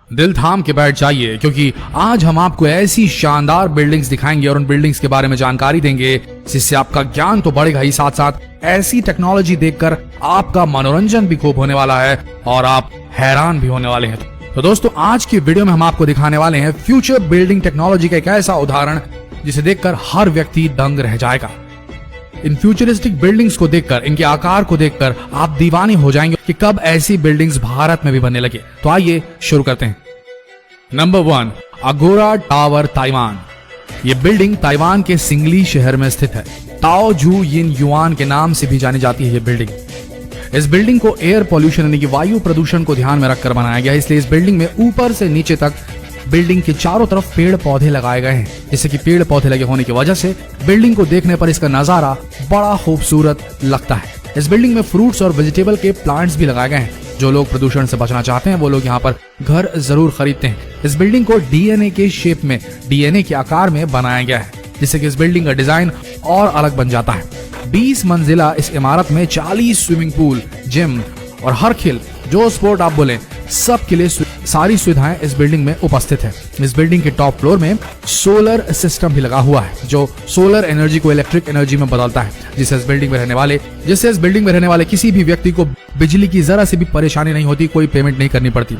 दिल थाम के बैठ जाइए, क्योंकि आज हम आपको ऐसी शानदार बिल्डिंग्स दिखाएंगे और उन बिल्डिंग्स के बारे में जानकारी देंगे जिससे आपका ज्ञान तो बढ़ेगा ही, साथ साथ ऐसी टेक्नोलॉजी देखकर आपका मनोरंजन भी खूब होने वाला है और आप हैरान भी होने वाले हैं। तो दोस्तों, आज की वीडियो में हम आपको दिखाने वाले हैं फ्यूचर बिल्डिंग टेक्नोलॉजी का एक ऐसा उदाहरण जिसे देखकर हर व्यक्ति दंग रह जाएगा। इन फ्यूचरिस्टिक बिल्डिंग्स को देखकर, इनके आकार को देखकर आप दीवाने हो जाएंगे कि कब ऐसी बिल्डिंग्स भारत में भी बनने लगे। तो आइए शुरू करते हैं। नंबर 1, अगोरा टावर, ताइवान। ये बिल्डिंग ताइवान के सिंगली शहर में स्थित है। ताओ जू यिन युआन के नाम से भी जानी जाती है ये बिल्डिंग। इस बिल्डिंग को एयर पॉल्यूशन यानी कि वायु प्रदूषण को ध्यान में रखकर बनाया गया है, इसलिए इस बिल्डिंग में ऊपर से नीचे तक बिल्डिंग के चारों तरफ पेड़ पौधे लगाए गए हैं, जिससे कि पेड़ पौधे लगे होने की वजह से बिल्डिंग को देखने पर इसका नजारा बड़ा खूबसूरत लगता है। इस बिल्डिंग में फ्रूट्स और वेजिटेबल के प्लांट्स भी लगाए गए हैं। जो लोग प्रदूषण से बचना चाहते हैं वो लोग यहाँ पर घर जरूर खरीदते हैं। इस बिल्डिंग को डीएनए के शेप में, डीएनए के आकार में बनाया गया है, जिससे कि इस बिल्डिंग का डिजाइन और अलग बन जाता है। 20 मंजिला इस इमारत में 40 स्विमिंग पूल, जिम और हर खेल जो स्पोर्ट आप बोले सब के लिए सारी सुविधाएं इस बिल्डिंग में उपस्थित है। इस बिल्डिंग के टॉप फ्लोर में सोलर सिस्टम भी लगा हुआ है, जो सोलर एनर्जी को इलेक्ट्रिक एनर्जी में बदलता है, जिससे इस बिल्डिंग में रहने वाले किसी भी व्यक्ति को बिजली की जरा से भी परेशानी नहीं होती, कोई पेमेंट नहीं करनी पड़ती।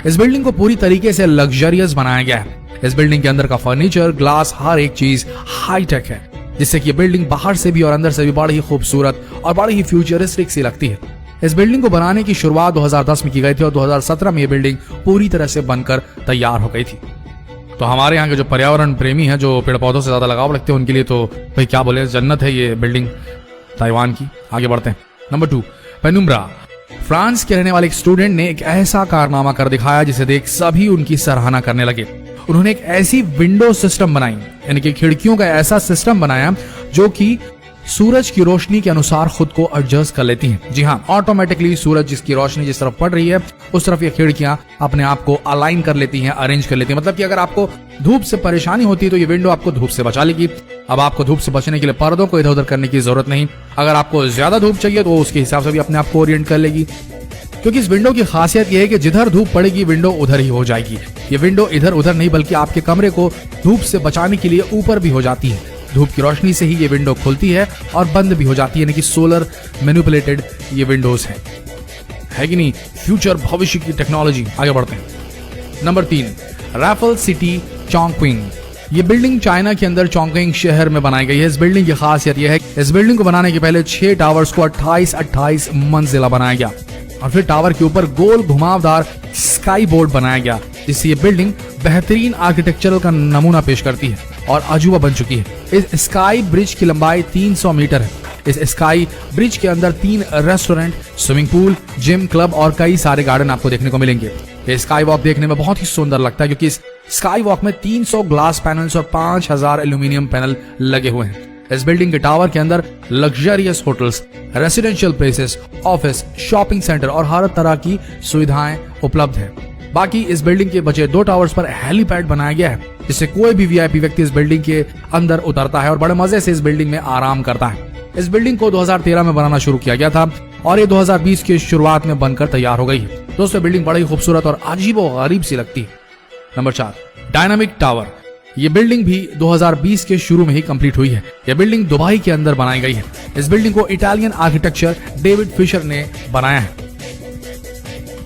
इस बिल्डिंग को पूरी तरीके से लग्जरियस बनाया गया है। इस बिल्डिंग के अंदर का फर्नीचर, ग्लास, हर एक चीज हाईटेक है, जिससे कि बिल्डिंग बाहर से भी और अंदर से भी बड़ी ही खूबसूरत और बड़ी ही फ्यूचरिस्टिक सी लगती है। इस बिल्डिंग को बनाने की शुरुआत 2010 में की गई थी और 2017 में ये बिल्डिंग पूरी तरह से बनकर तैयार हो गई थी। तो हमारे यहाँ के जो पर्यावरण प्रेमी हैं, जो पेड़ पौधों से ज्यादा लगाव रखते हैं, उनके लिए तो भाई क्या बोले, जन्नत है ये बिल्डिंग ताइवान की। आगे बढ़ते हैं। Number 2, penumbra. फ्रांस के रहने वाले एक स्टूडेंट ने एक ऐसा कारनामा कर दिखाया जिसे देख सभी उनकी सराहना करने लगे। उन्होंने एक ऐसी विंडो सिस्टम बनाई, यानी कि खिड़कियों का ऐसा सिस्टम बनाया जो कि सूरज की रोशनी के अनुसार खुद को एडजस्ट कर लेती हैं। जी हाँ, ऑटोमेटिकली सूरज जिसकी रोशनी जिस तरफ पड़ रही है उस तरफ ये खिड़कियां अपने आप को अलाइन कर लेती हैं, अरेंज कर लेती हैं। मतलब कि अगर आपको धूप से परेशानी होती है तो ये विंडो आपको धूप से बचा लेगी। अब आपको धूप से बचने के लिए पर्दों को इधर उधर करने की जरूरत नहीं। अगर आपको ज्यादा धूप चाहिए तो उसके हिसाब से भी अपने आप को ओरिएंट कर लेगी, क्योंकि इस विंडो की खासियत यह है कि जिधर धूप पड़ेगी विंडो उधर ही हो जाएगी। ये विंडो इधर उधर नहीं बल्कि आपके कमरे को धूप से बचाने के लिए ऊपर भी हो जाती है। धूप की रोशनी से ही ये विंडो खुलती है और बंद भी हो जाती है, यानी कि सोलर मैनिपुलेटेड ये विंडोज है कि नहीं। फ्यूचर, भविष्य की टेक्नोलॉजी। आगे बढ़ते हैं। Number 3, Raffle City, Chongqing. ये बिल्डिंग चाइना के अंदर चोंगक्विंग शहर में बनाई गई है। इस बिल्डिंग की खासियत यह है कि इस बिल्डिंग को बनाने के पहले 6 टावर्स को 28 मंजिला बनाया गया और फिर टावर के ऊपर गोल घुमावदार स्काई बोर्ड बनाया गया, जिससे ये बिल्डिंग बेहतरीन आर्किटेक्चरल का नमूना पेश करती है और अजूबा बन चुकी है। इस स्काई ब्रिज की लंबाई 300 मीटर है। इस स्काई ब्रिज के अंदर 3 restaurant, swimming pool, gym, club और कई सारे गार्डन आपको देखने को मिलेंगे। ये स्काई वॉक देखने में बहुत ही सुंदर लगता है, क्योंकि इस स्काई वॉक में 300 ग्लास पैनल्स और 5000 एल्यूमिनियम पैनल लगे हुए हैं। इस बिल्डिंग के टावर के अंदर luxurious hotels, residential places, office, shopping centre और हर तरह की सुविधाएं उपलब्ध है। बाकी इस बिल्डिंग के बचे 2 टावर्स पर हेलीपैड बनाया गया है, जिससे कोई भी वीआईपी व्यक्ति इस बिल्डिंग के अंदर उतरता है और बड़े मजे से इस बिल्डिंग में आराम करता है। इस बिल्डिंग को 2013 में बनाना शुरू किया गया था और ये 2020 की शुरुआत में बनकर तैयार हो गई है। दोस्तों, बिल्डिंग बड़ी खूबसूरत और अजीबोगरीब सी लगती है। Number 4, dynamic tower. ये बिल्डिंग भी 2020 के शुरू में ही कंप्लीट हुई है। यह बिल्डिंग दुबई के अंदर बनाई गई है। इस बिल्डिंग को इटालियन आर्किटेक्चर डेविड फिशर ने बनाया है।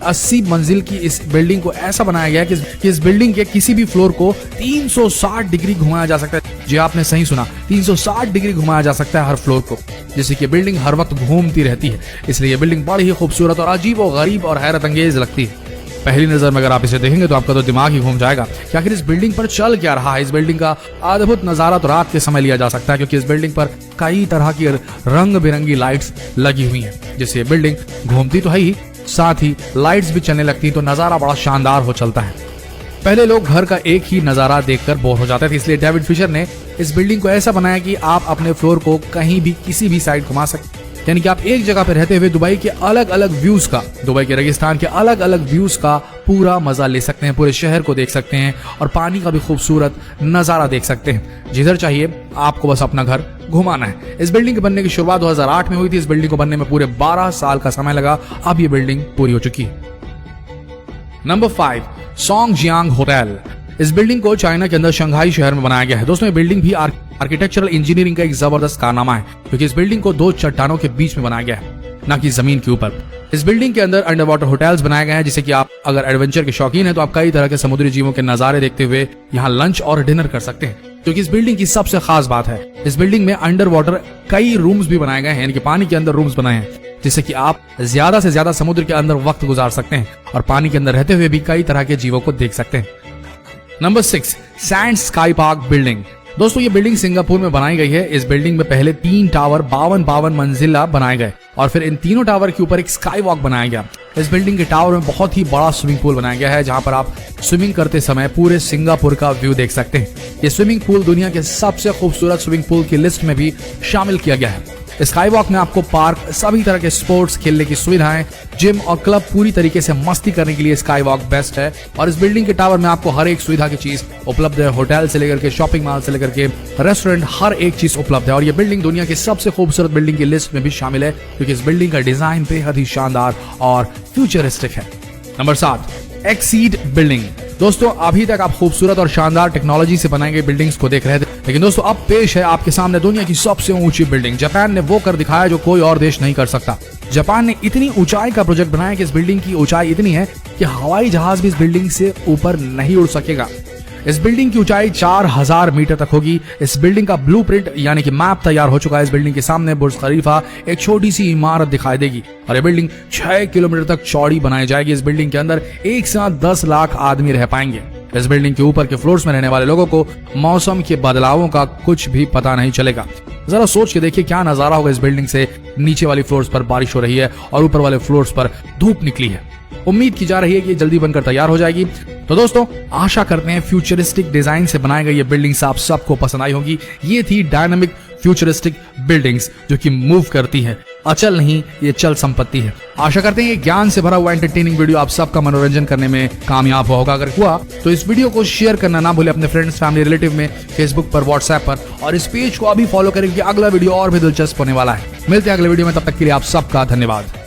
80 मंजिल की इस बिल्डिंग को ऐसा बनाया गया है कि इस बिल्डिंग के किसी भी फ्लोर को 360 डिग्री घुमाया जा सकता है। जी आपने सही सुना, 360 डिग्री घुमाया जा सकता है हर फ्लोर को, जिससे कि बिल्डिंग हर वक्त घूमती रहती है। इसलिए ये बिल्डिंग बड़ी ही खूबसूरत और अजीबोगरीब और हैरत अंगेज लगती है। पहली नजर में अगर आप इसे देखेंगे तो आपका तो दिमाग ही घूम जाएगा कि आखिर इस बिल्डिंग पर चल क्या रहा है। इस बिल्डिंग का अद्भुत नजारा तो रात के समय लिया जा सकता है, क्योंकि इस बिल्डिंग पर कई तरह की रंग बिरंगी लाइट्स लगी हुई हैं, जिससे ये बिल्डिंग घूमती तो है ही, साथ ही लाइट्स भी चलने लगती हैं, तो नजारा बड़ा शानदार हो चलता है। पहले लोग घर का एक ही नजारा देखकर बोर हो जाते थे, इसलिए डेविड फिशर ने इस बिल्डिंग को ऐसा बनाया कि आप अपने फ्लोर को कहीं भी किसी भी साइड घुमा सकते, यानी कि आप एक जगह पर रहते हुए दुबई के अलग अलग व्यूज का, दुबई के रेगिस्तान के अलग अलग व्यूज का पूरा मजा ले सकते हैं, पूरे शहर को देख सकते हैं और पानी का भी खूबसूरत नजारा देख सकते हैं। जिधर चाहिए आपको बस अपना घर घुमाना है। इस बिल्डिंग के बनने की शुरुआत 2008 में हुई थी। इस बिल्डिंग को बनने में पूरे 12 साल का समय लगा। अब ये बिल्डिंग पूरी हो चुकी है। Number 5, Songjiang hotel. इस बिल्डिंग को चाइना के अंदर शंघाई शहर में बनाया गया है। दोस्तों ये बिल्डिंग भी आर्किटेक्चरल इंजीनियरिंग का एक जबरदस्त कारनामा है, क्योंकि इस बिल्डिंग को 2 चट्टानों के बीच में बनाया गया है, ना कि जमीन के ऊपर। इस बिल्डिंग के अंदर अंडर वाटर होटल्स बनाए गए हैं, जिससे कि आप अगर एडवेंचर के शौकीन हैं तो आप कई तरह के समुद्री जीवों के नजारे देखते हुए यहाँ लंच और डिनर कर सकते हैं। क्योंकि इस बिल्डिंग की सबसे खास बात है, इस बिल्डिंग में अंडर वाटर कई रूम्स भी बनाए गए हैं, यानी कि पानी के अंदर रूम्स बनाए हैं, जिससे कि आप ज्यादा से ज्यादा समुद्र के अंदर वक्त गुजार सकते हैं और पानी के अंदर रहते हुए भी कई तरह के जीवों को देख सकते हैं। Number 6, sand sky park building. दोस्तों ये बिल्डिंग सिंगापुर में बनाई गई है। इस बिल्डिंग में पहले 3 टावर 52 मंजिला बनाए गए और फिर इन तीनों टावर के ऊपर एक स्काई वॉक बनाया गया। इस बिल्डिंग के टावर में बहुत ही बड़ा स्विमिंग पूल बनाया गया है, जहां पर आप स्विमिंग करते समय पूरे सिंगापुर का व्यू देख सकते हैं। ये स्विमिंग पूल दुनिया के सबसे खूबसूरत स्विमिंग पूल की लिस्ट में भी शामिल किया गया है। स्काई वॉक में आपको पार्क, सभी तरह के स्पोर्ट्स खेलने की सुविधाएं, जिम और क्लब, पूरी तरीके से मस्ती करने के लिए स्काई वॉक बेस्ट है। और इस बिल्डिंग के टावर में आपको हर एक सुविधा की चीज उपलब्ध है। होटल से लेकर के शॉपिंग मॉल से लेकर के रेस्टोरेंट, हर एक चीज उपलब्ध है। और ये बिल्डिंग दुनिया की सबसे खूबसूरत बिल्डिंग की लिस्ट में भी शामिल है, क्योंकि इस बिल्डिंग का डिजाइन बेहद ही शानदार और फ्यूचरिस्टिक है। Number 7, exceed building. दोस्तों अभी तक आप खूबसूरत और शानदार टेक्नोलॉजी से बनाई गई बिल्डिंग्स को देख रहे थे, लेकिन दोस्तों अब पेश है आपके सामने दुनिया की सबसे ऊंची बिल्डिंग। जापान ने वो कर दिखाया जो कोई और देश नहीं कर सकता। जापान ने इतनी ऊंचाई का प्रोजेक्ट बनाया कि इस बिल्डिंग की ऊंचाई इतनी है कि हवाई जहाज भी इस बिल्डिंग से ऊपर नहीं उड़ सकेगा। इस बिल्डिंग की ऊंचाई 4000 मीटर तक होगी। इस बिल्डिंग का ब्लूप्रिंट यानी कि मैप तैयार हो चुका है। इस बिल्डिंग के सामने बुर्ज खलीफा, एक छोटी सी इमारत दिखाई देगी और ये बिल्डिंग 6 किलोमीटर तक चौड़ी बनाई जाएगी। इस बिल्डिंग के अंदर एक साथ 10 लाख आदमी रह पाएंगे। इस बिल्डिंग के ऊपर के फ्लोर्स में रहने वाले लोगों को मौसम के बदलावों का कुछ भी पता नहीं चलेगा। जरा सोच के देखिए क्या नजारा होगा इस बिल्डिंग से। नीचे वाली फ्लोर्स पर बारिश हो रही है और ऊपर वाले फ्लोर्स पर धूप निकली है। उम्मीद की जा रही है कि जल्दी बनकर तैयार हो जाएगी। तो दोस्तों आशा करते हैं फ्यूचरिस्टिक डिजाइन से बनाई गई ये बिल्डिंग्स आप सबको पसंद आई होगी। ये थी डायनामिक फ्यूचरिस्टिक बिल्डिंग्स जो कि मूव करती है, अचल नहीं, ये चल संपत्ति है। आशा करते हैं ये ज्ञान से भरा हुआ एंटरटेनिंग वीडियो आप सबका मनोरंजन करने में कामयाब होगा। अगर हुआ तो इस वीडियो को शेयर करना ना भूले अपने फ्रेंड्स, फैमिली, रिलेटिव में, फेसबुक पर, व्हाट्सएप पर, और इस पेज को अभी फॉलो करें क्योंकि अगला वीडियो और भी दिलचस्प होने वाला है। मिलते हैं अगले वीडियो में, तब तक के लिए आप सबका धन्यवाद।